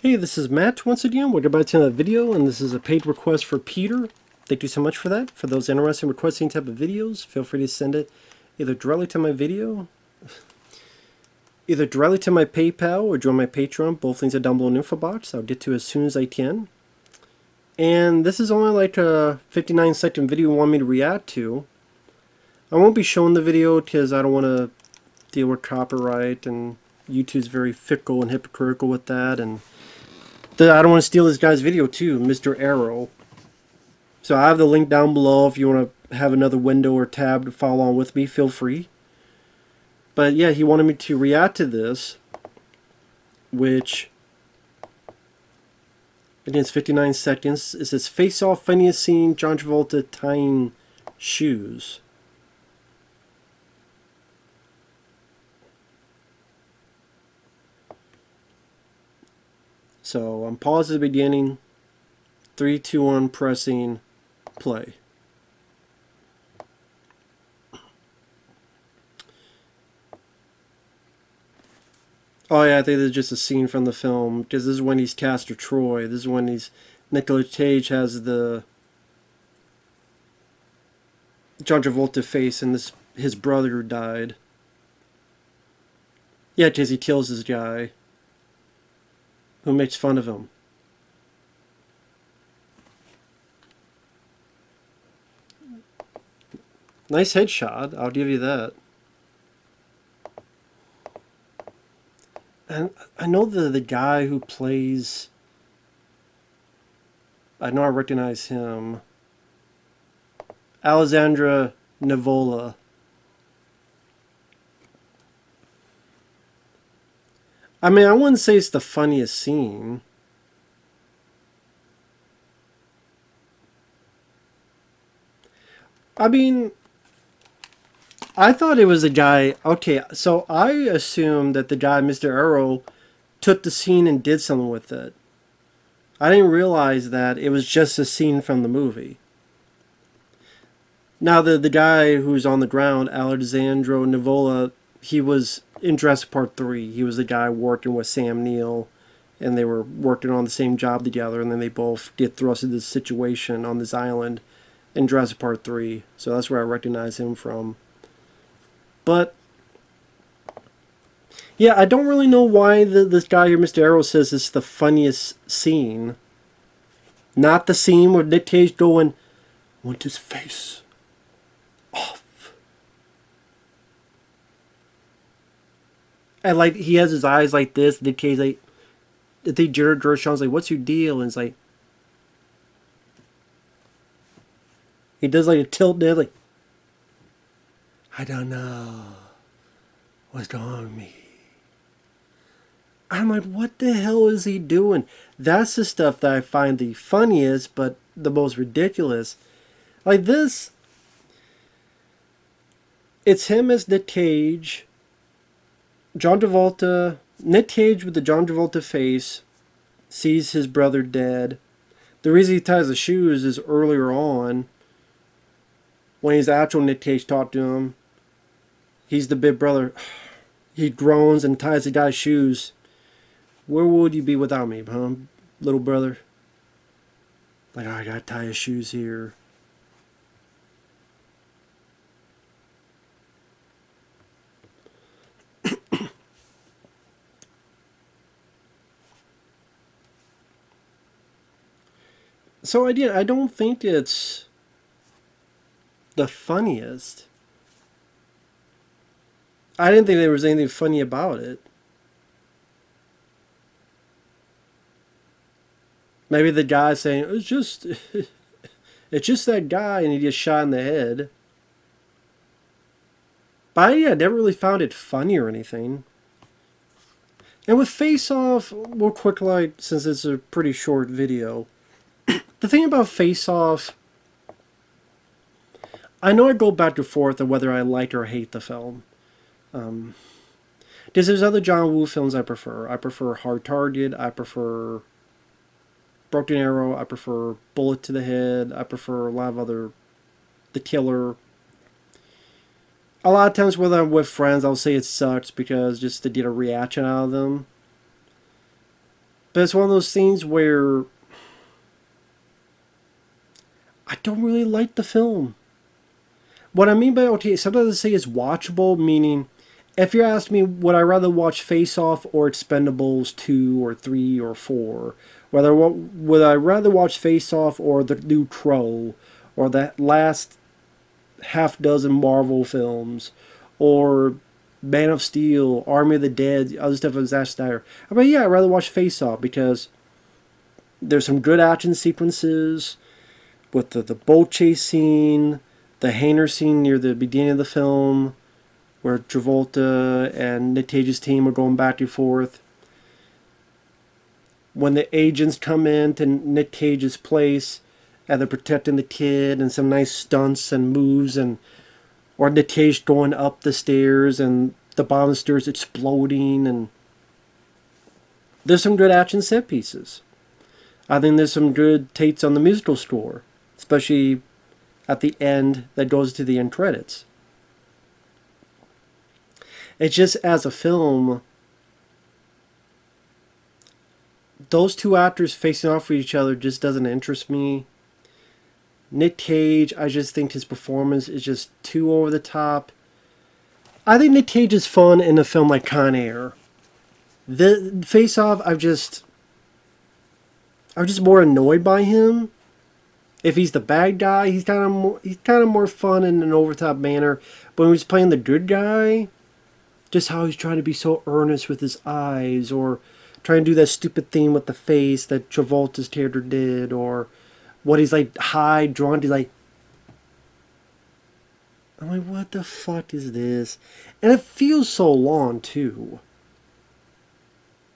Hey, this is Matt once again. Welcome back to another video, and this is a paid request for Peter. Thank you so much for that. For those interested in requesting type of videos, feel free to send it either directly to my PayPal or join my Patreon. Both links are down below in the info box. I'll get to as soon as I can. And this is only like a 59-second video you want me to react to. I won't be showing the video because I don't want to deal with copyright, and YouTube's very fickle and hypocritical with that, and I don't want to steal this guy's video too, Mr. Arrow. So I have the link down below if you want to have another window or tab to follow along with me, feel free. But yeah, he wanted me to react to this, which, again, it's 59 seconds. It says, Face Off funniest scene, John Travolta tying shoes. So I'm pausing at the beginning. 3, 2, 1, pressing play. Oh yeah, I think this is just a scene from the film, because this is when he's Castor Troy. This is when Nicolas Cage has the John Travolta face, and his brother died. Yeah, because he kills this guy who makes fun of him. Nice headshot, I'll give you that. And I know the guy who plays, I know I recognize him. Alessandra Nivola. I mean, I wouldn't say it's the funniest scene. I mean, I thought it was a guy. Okay, so I assumed that the guy, Mr. Arrow, took the scene and did something with it. I didn't realize that it was just a scene from the movie. Now, the guy who's on the ground, Alessandro Nivola, he was in Jurassic Park 3. He was the guy working with Sam Neill, and they were working on the same job together, and then they both get thrust into this situation on this island in Jurassic Park 3. So that's where I recognize him from. But yeah, I don't really know why this guy here, Mr. Arrow, says it's the funniest scene. Not the scene where Nick Cage going, I want his face off. And like, he has his eyes like this. Nick Cage, like, I think Jared Gershon's like, what's your deal? And it's like, he does like a tilt there, like, I don't know what's going on with me. I'm like, what the hell is he doing? That's the stuff that I find the funniest, but the most ridiculous. Like this, it's him as Nick Cage, John Travolta, Nick Cage with the John Travolta face, sees his brother dead. The reason he ties the shoes is earlier on, when he's actual Nick Cage talked to him. He's the big brother. He groans and ties the guy's shoes. Where would you be without me, huh, little brother? Like, oh, I gotta tie his shoes here. So I don't think it's the funniest. I didn't think there was anything funny about it. Maybe the guy saying, it's just that guy, and he gets shot in the head. But I never really found it funny or anything. And with Face Off, real quick, like, since it's a pretty short video, the thing about Face Off, I know I go back and forth on whether I like or hate the film. Because there's other John Woo films I prefer. I prefer Hard Target, I prefer Broken Arrow, I prefer Bullet to the Head, I prefer a lot of other, The Killer. A lot of times when I'm with friends, I'll say it sucks because just to get a reaction out of them. But it's one of those things where I don't really like the film. What I mean by okay, sometimes I say it's watchable, meaning if you're asking me, would I rather watch Face Off or Expendables 2 or 3 or 4? Would I rather watch Face Off or the new Crow or the last half dozen Marvel films or Man of Steel, Army of the Dead, other stuff with Zack Snyder? I mean, yeah, I'd rather watch Face Off because there's some good action sequences with the boat chase scene, the hangar scene near the beginning of the film, where Travolta and Nick Cage's team are going back and forth. When the agents come in to Nick Cage's place and they're protecting the kid, and some nice stunts and moves, and or Nick Cage going up the stairs and the bottom of the stairs exploding, and there's some good action set pieces. I think there's some good takes on the musical score, especially at the end that goes to the end credits. It's just as a film, those two actors facing off with each other just doesn't interest me. Nick Cage, I just think his performance is just too over the top. I think Nick Cage is fun in a film like Con Air. The Face Off, I'm just more annoyed by him. If he's the bad guy, he's kind of more fun in an over the top manner. But when he's playing the good guy, just how he's trying to be so earnest with his eyes, or trying to do that stupid thing with the face that Travolta's character did, or what he's like high, drawn to, like, I'm like, what the fuck is this? And it feels so long too.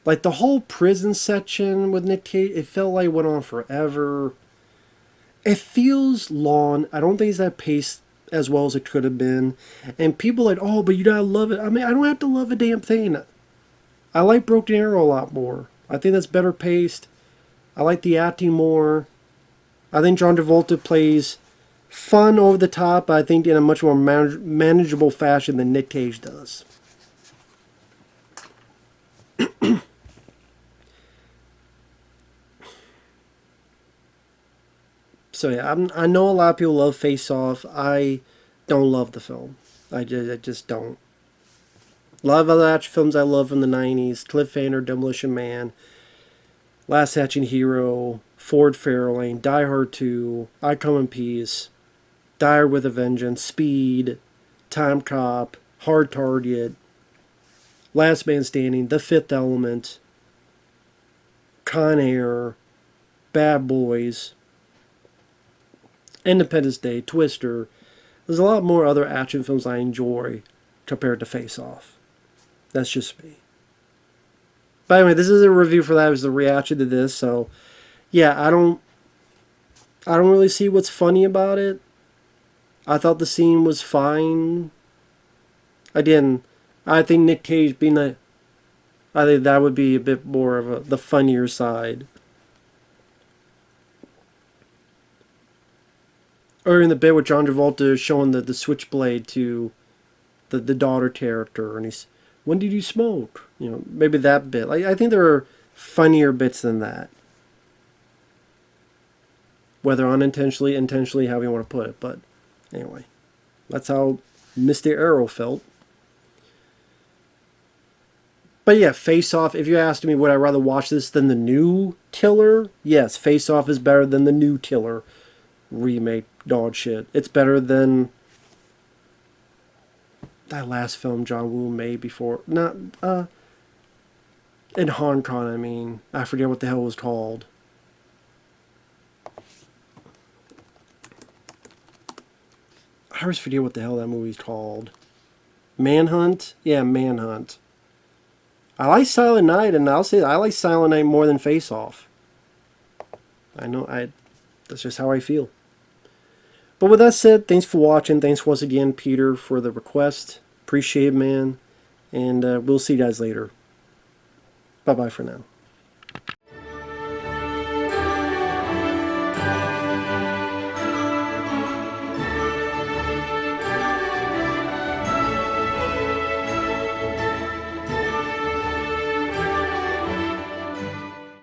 Like the whole prison section with Nick Cage, it felt like it went on forever. It feels long. I don't think it's that paced as well as it could have been. And people are like, oh, but you gotta love it. I mean, I don't have to love a damn thing. I like Broken Arrow a lot more. I think that's better paced. I like the acting more. I think John Travolta plays fun over the top, but I think in a much more manageable fashion than Nick Cage does. So yeah, I know a lot of people love Face Off. I don't love the film. I just don't. A lot of other action films I love from the 90s. Cliffhanger, Demolition Man, Last Action Hero, Ford Fairlane, Die Hard 2, I Come in Peace, Die Hard with a Vengeance, Speed, Time Cop, Hard Target, Last Man Standing, The Fifth Element, Con Air, Bad Boys, Independence Day, Twister. There's a lot more other action films I enjoy compared to Face Off. That's just me. But anyway, this is a review for that. It was a reaction to this. So, yeah, I don't really see what's funny about it. I thought the scene was fine. Again, I think Nick Cage being I think that would be a bit more of the funnier side. Or in the bit with John Travolta showing the switchblade to the daughter character, and he's, when did you smoke? You know, maybe that bit. I think there are funnier bits than that. Whether unintentionally, intentionally, however you want to put it. But anyway, that's how Mr. Arrow felt. But yeah, Face Off, if you asked me would I rather watch this than the new Killer, yes, Face Off is better than the new Killer remake dog shit. It's better than that last film John Woo made before. Not, in Hong Kong, I mean. I forget what the hell it was called. I always forget what the hell that movie's called. Manhunt? Yeah, Manhunt. I like Silent Night, and I'll say I like Silent Night more than Face Off. I know, that's just how I feel. But with that said, thanks for watching. Thanks once again, Peter, for the request. Appreciate it, man. And we'll see you guys later. Bye-bye for now.